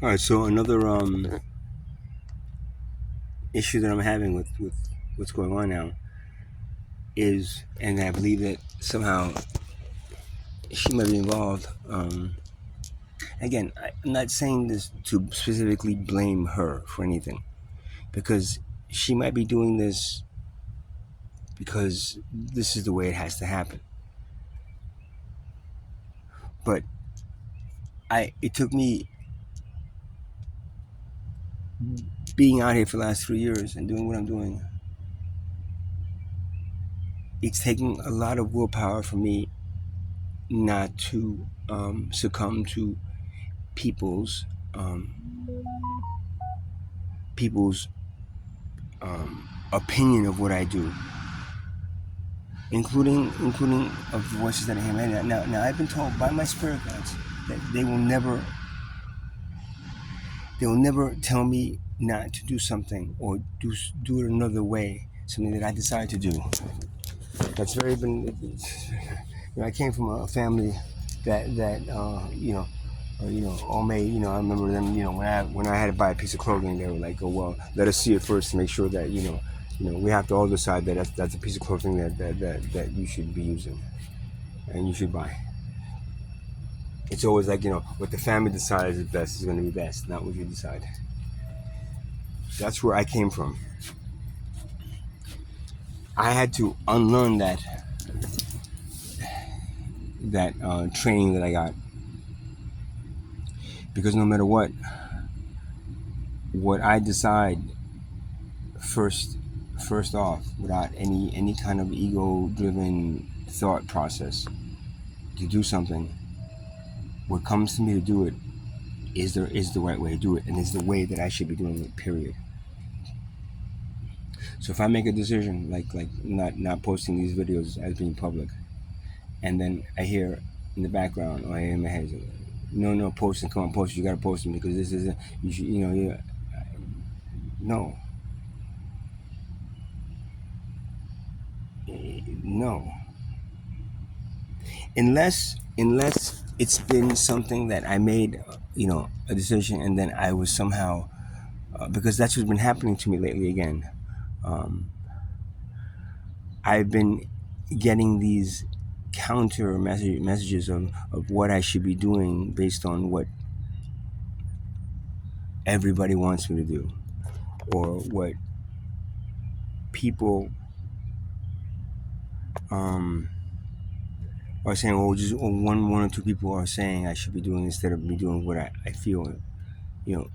All right, so another issue that I'm having with what's going on now is, and I believe that somehow she might be involved. Again, I'm not saying this to specifically blame her for anything, because she might be doing this because this is the way it has to happen. But it took me being out here for the last 3 years and doing what I'm doing. It's taking a lot of willpower for me not to succumb to people's people's opinion of what I do, including of the voices that I hear. Now I've been told by my spirit guides that they will never tell me not to do something or do it another way, something that I decide to do. That's very been. I came from a family that all made. I remember them. When I had to buy a piece of clothing, they were like, "Oh well, let us see it first to make sure that we have to all decide that that's a piece of clothing that you should be using and you should buy." It's always like what the family decides is best is going to be best, not what you decide. That's where I came from. I had to unlearn that training that I got, because no matter what I decide first off, without any kind of ego-driven thought process to do something, what comes to me to do it is the right way to do it, and is the way that I should be doing it. Period. So if I make a decision like not posting these videos as being public, and then I hear in the background, or I hear in my head, no, post them, come on, post, you gotta post them because this isn't, you should, no, no, unless it's been something that I made, a decision, and then I was somehow, because that's what's been happening to me lately again. I've been getting these counter messages of what I should be doing based on what everybody wants me to do, or what people are saying, or just one or two people are saying I should be doing, instead of me doing what I feel, you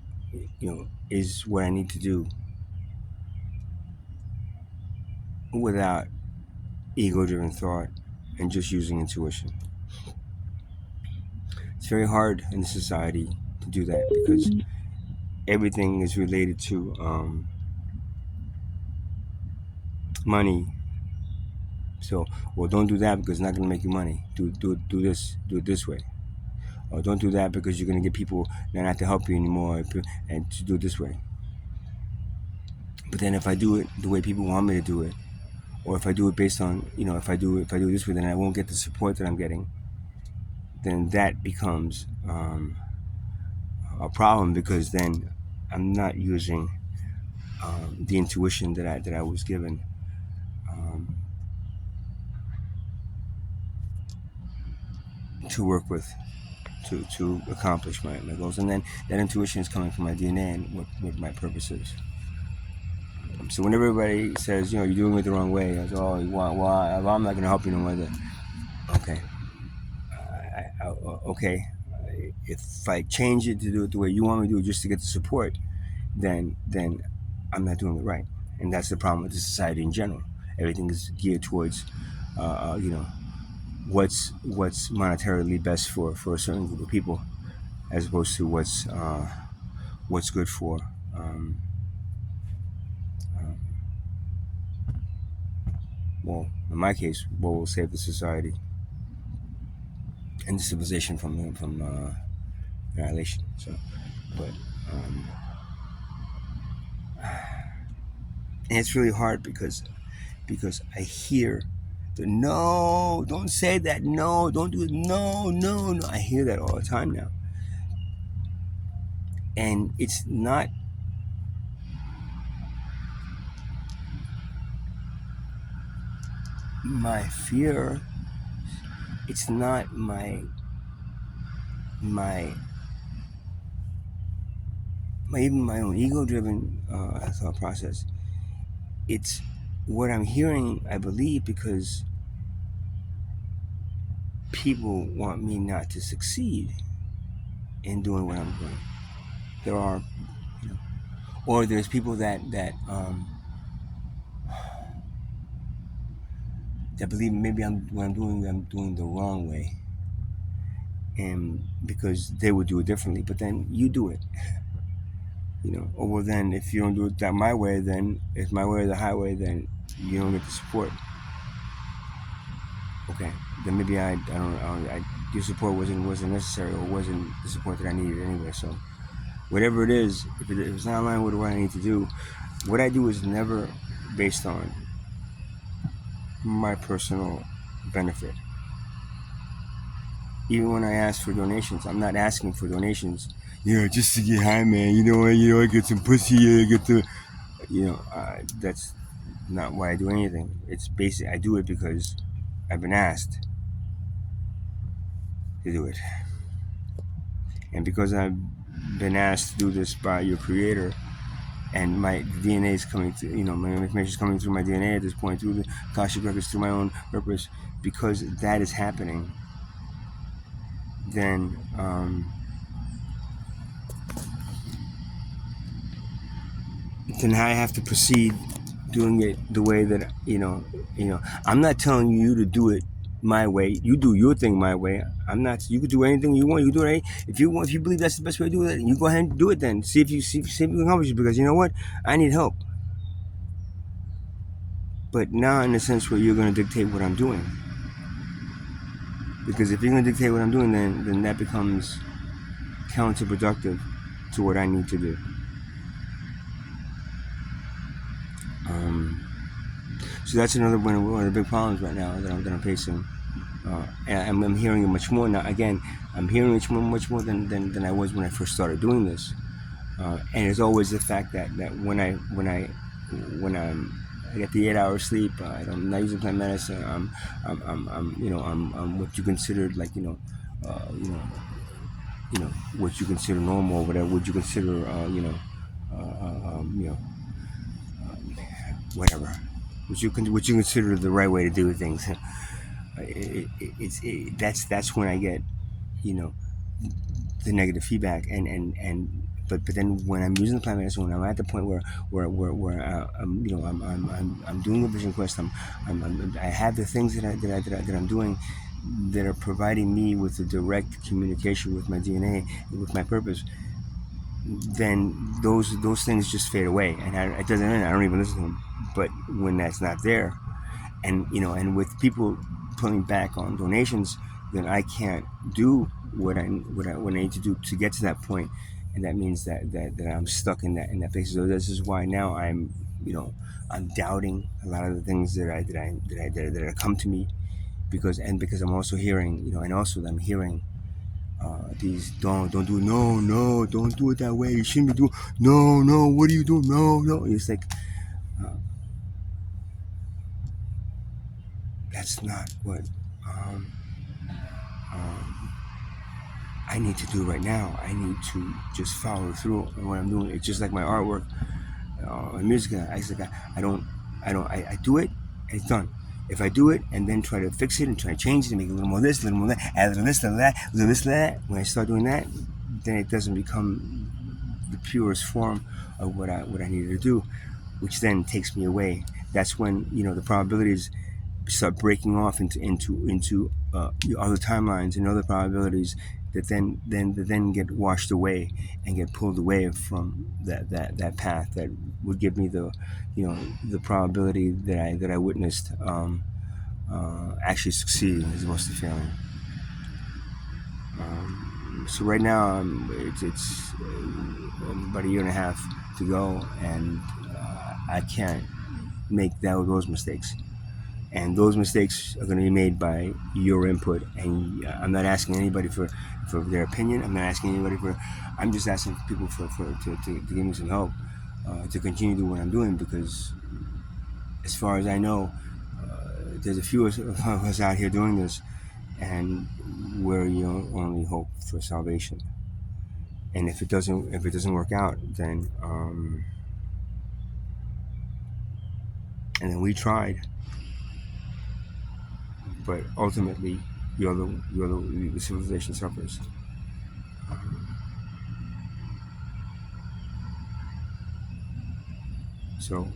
know, is what I need to do, without ego-driven thought and just using intuition. It's very hard in society to do that, because everything is related to money. So, well, don't do that because it's not going to make you money. Do it this way. Or don't do that because you're going to get people not to help you anymore, and to do it this way. But then if I do it the way people want me to do it, or if I do it based on, if I do it this way, then I won't get the support that I'm getting. Then that becomes a problem, because then I'm not using the intuition that I was given to work with, to accomplish my goals. And then that intuition is coming from my DNA and what my purpose is. So when everybody says, you're doing it the wrong way, I say, oh, why? I'm not going to help you no more. Okay. Okay. If I change it to do it the way you want me to do it, just to get the support, then I'm not doing it right. And that's the problem with the society in general. Everything is geared towards, what's monetarily best for a certain group of people, as opposed to what's good for well, in my case, what will save the society and the civilization from annihilation. So, but and it's really hard because I hear the no, don't say that, no, don't do it, no. I hear that all the time now, And it's not my fear, it's not my even my own ego-driven thought process. It's what I'm hearing, I believe, because people want me not to succeed in doing what I'm doing. There are, you know, or there's people that believe maybe I'm doing the wrong way, and because they would do it differently. But then you do it, or well, then if you don't do it that my way, then it's my way or the highway, then you don't get the support. Okay, then maybe I don't your support wasn't necessary, or wasn't the support that I needed anyway. So whatever it is, if it's not in line with what I need to do, what I do is never based on my personal benefit. Even when I ask for donations, I'm not asking for donations, just to get high, man. I get some pussy, I get the, that's not why I do anything. It's basic. I do it because I've been asked to do it, and because I've been asked to do this by your creator, and my DNA is coming through, my information is coming through my DNA at this point, through the Akashic records, through my own purpose, because that is happening, then I have to proceed doing it the way that, I'm not telling you to do it my way. You do your thing my way. I'm not. You could do anything you want. You can do it. If you want, if you believe that's the best way to do it, you go ahead and do it. Then see if you can accomplish it. Because you know what, I need help. But not in the sense where you're going to dictate what I'm doing. Because if you're going to dictate what I'm doing, then that becomes counterproductive to what I need to do. So that's another one of the big problems right now that I'm facing. And I'm hearing it much more now. Again, I'm hearing it much more than I was when I first started doing this. And it's always the fact that when I get the 8 hours sleep, I'm not using plant medicine. I'm what you considered like what you consider normal, whatever what you consider whatever what you consider the right way to do things. That's when I get the negative feedback, but then when I'm using the plant medicine, when I'm at the point where I'm doing a vision quest, I have the things that I'm doing that are providing me with a direct communication with my DNA, with my purpose. Then those things just fade away, and it doesn't mean I don't even listen to them. But when that's not there, and with people pulling back on donations, then I can't do what I need to do to get to that point, and that means that I'm stuck in that place. So this is why now I'm doubting a lot of the things that come to me, because I'm also hearing and also I'm hearing these don't do it, no, don't do it that way, you shouldn't be doing, no, what are you doing, no, it's like that's not what I need to do right now. I need to just follow through on what I'm doing. It's just like my artwork, my music. I do it and it's done. If I do it and then try to fix it and try to change it and make it a little more this, a little more that, add a little this, a little that, a little this, that, when I start doing that, then it doesn't become the purest form of what I needed to do, which then takes me away. That's when the probabilities start breaking off into other timelines and other probabilities that then get washed away and get pulled away from that path that would give me the probability that I witnessed actually succeeding as opposed to failing. So right now it's about a year and a half to go, and I can't make those mistakes. And those mistakes are going to be made by your input, and I'm not asking anybody for for their opinion. I'm not asking anybody for. I'm just asking people to give me some help to continue doing what I'm doing, because as far as I know, there's a few of us out here doing this, and we're only hope for salvation. And if it doesn't work out, then and then we tried, but ultimately the civilization suffers. So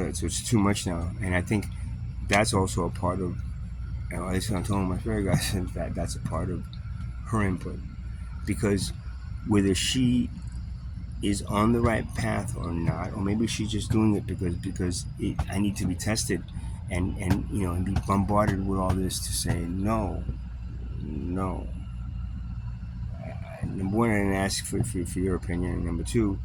it's too much now, and I think that's also a part of. And at least I'm telling my spirit guys that's a part of her input, because whether she is on the right path or not, or maybe she's just doing it because I need to be tested, and be bombarded with all this to say no. Number one, I didn't ask for your opinion, and number two,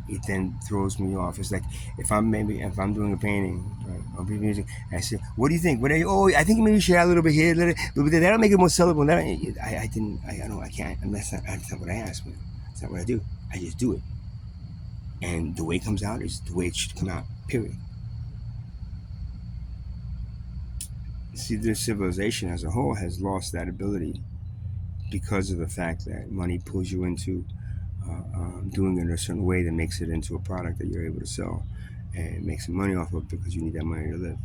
it then throws me off. It's like if I'm doing a painting, right, or music, and I say, "What do you think? What are you? Oh, I think maybe you should add a little bit here, but that'll make it more sellable." I can't. That's not what I ask, man. That's not what I do. I just do it, and the way it comes out is the way it should come out. Period. See, this civilization as a whole has lost that ability because of the fact that money pulls you into doing it in a certain way that makes it into a product that you're able to sell and make some money off of, because you need that money to live.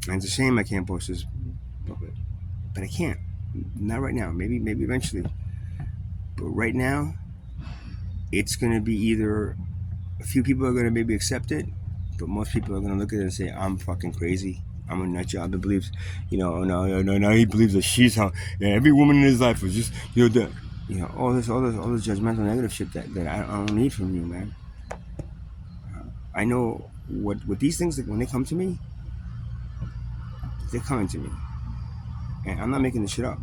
And it's a shame I can't post this, but I can't. Not right now. Maybe eventually. But right now, it's going to be either a few people are going to maybe accept it, but most people are going to look at it and say, "I'm fucking crazy. I'm a nut job that believes, no, he believes that she's how every woman in his life was just, all this judgmental negative shit that I don't need from you, man." I know what these things, when they come to me, they're coming to me, and I'm not making this shit up.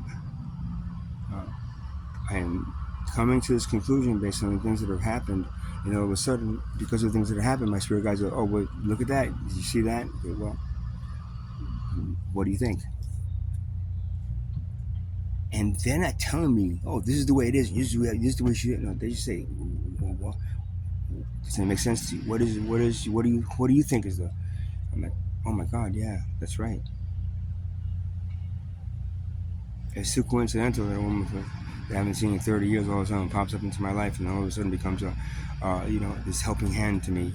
I am coming to this conclusion based on the things that have happened, and all of a sudden, because of things that have happened, my spirit guides go, "Oh, wait, look at that. Did you see that? Okay, well, what do you think?" And they're not telling me, "Oh, this is the way it is. This is the way she is." No, they just say, "Well, does that make sense to you? What do you think is the?" I'm like, "Oh my God, yeah, that's right." It's too coincidental that a woman that I haven't seen in 30 years all of a sudden pops up into my life, and all of a sudden becomes this helping hand to me.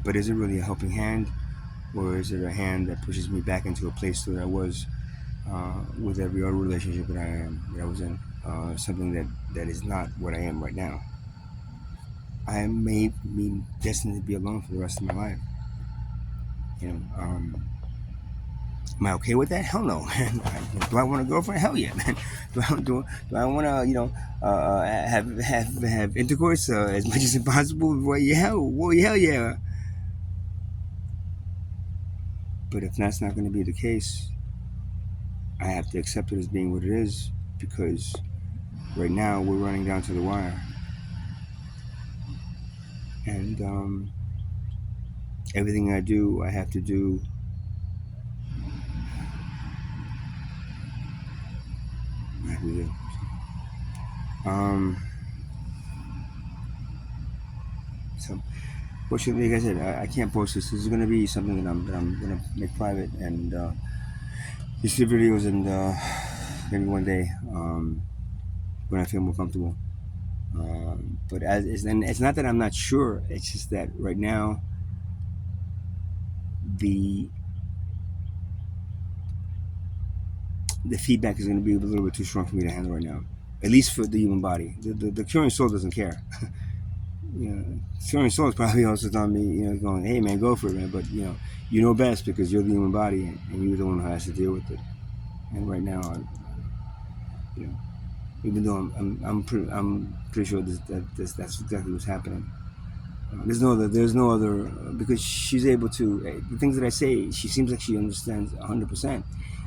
But is it really a helping hand, or is it a hand that pushes me back into a place that I was with every other relationship that I was in? Something that is not what I am right now. I may be destined to be alone for the rest of my life. Am I okay with that? Hell no, man. Do I want a girlfriend? Hell yeah, man. Do I want to have intercourse as much as possible? Well, hell yeah. But if that's not going to be the case, I have to accept it as being what it is, because right now we're running down to the wire, and everything I do, I have to do. So, fortunately, like I said, I can't post this. This is going to be something that I'm going to make private, and you see videos, and maybe one day when I feel more comfortable. But it's not that I'm not sure. It's just that right now the feedback is going to be a little bit too strong for me to handle right now. At least for the human body. The Arcturian Soul doesn't care. The Arcturian Soul is probably also telling me, going, "Hey man, go for it, man." But you know best, because you're the human body, and you're the one who has to deal with it. And right now, even though I'm pretty sure that's exactly what's happening. There's no other, because she's able to, the things that I say, she seems like she understands 100%,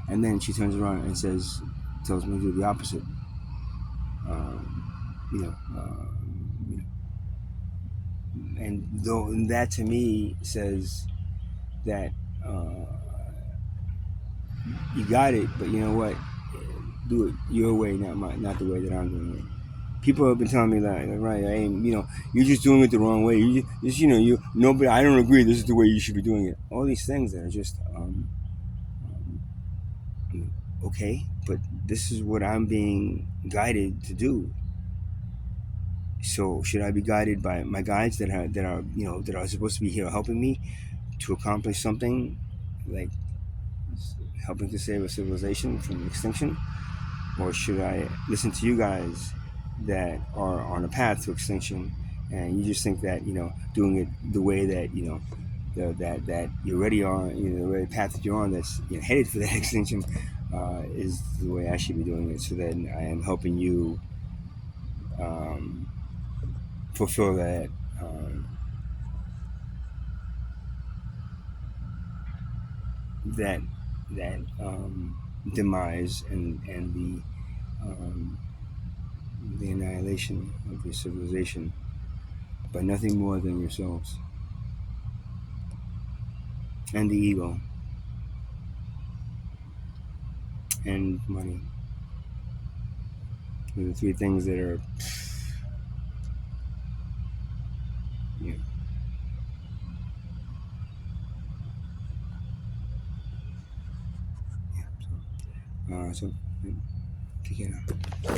and then she turns around and tells me to do the opposite. you know, and though and that to me says that uh, you got it, but you know what? Do it your way, not the way that I'm doing it. People have been telling me that, right? Hey, you're just doing it the wrong way. You just, you nobody. I don't agree. This is the way you should be doing it. All these things that are just okay, but this is what I'm being guided to do. So should I be guided by my guides that are supposed to be here helping me to accomplish something, like helping to save a civilization from extinction, or should I listen to you guys that are on a path to extinction, and you just think that doing it the way that that you're already on, the way path that you're on, that's headed for that extinction, is the way I should be doing it. So then I am helping you um, fulfill that that demise and um, the annihilation of your civilization by nothing more than yourselves and the ego and money. Those are the three things that are, you know, yeah. So take care now.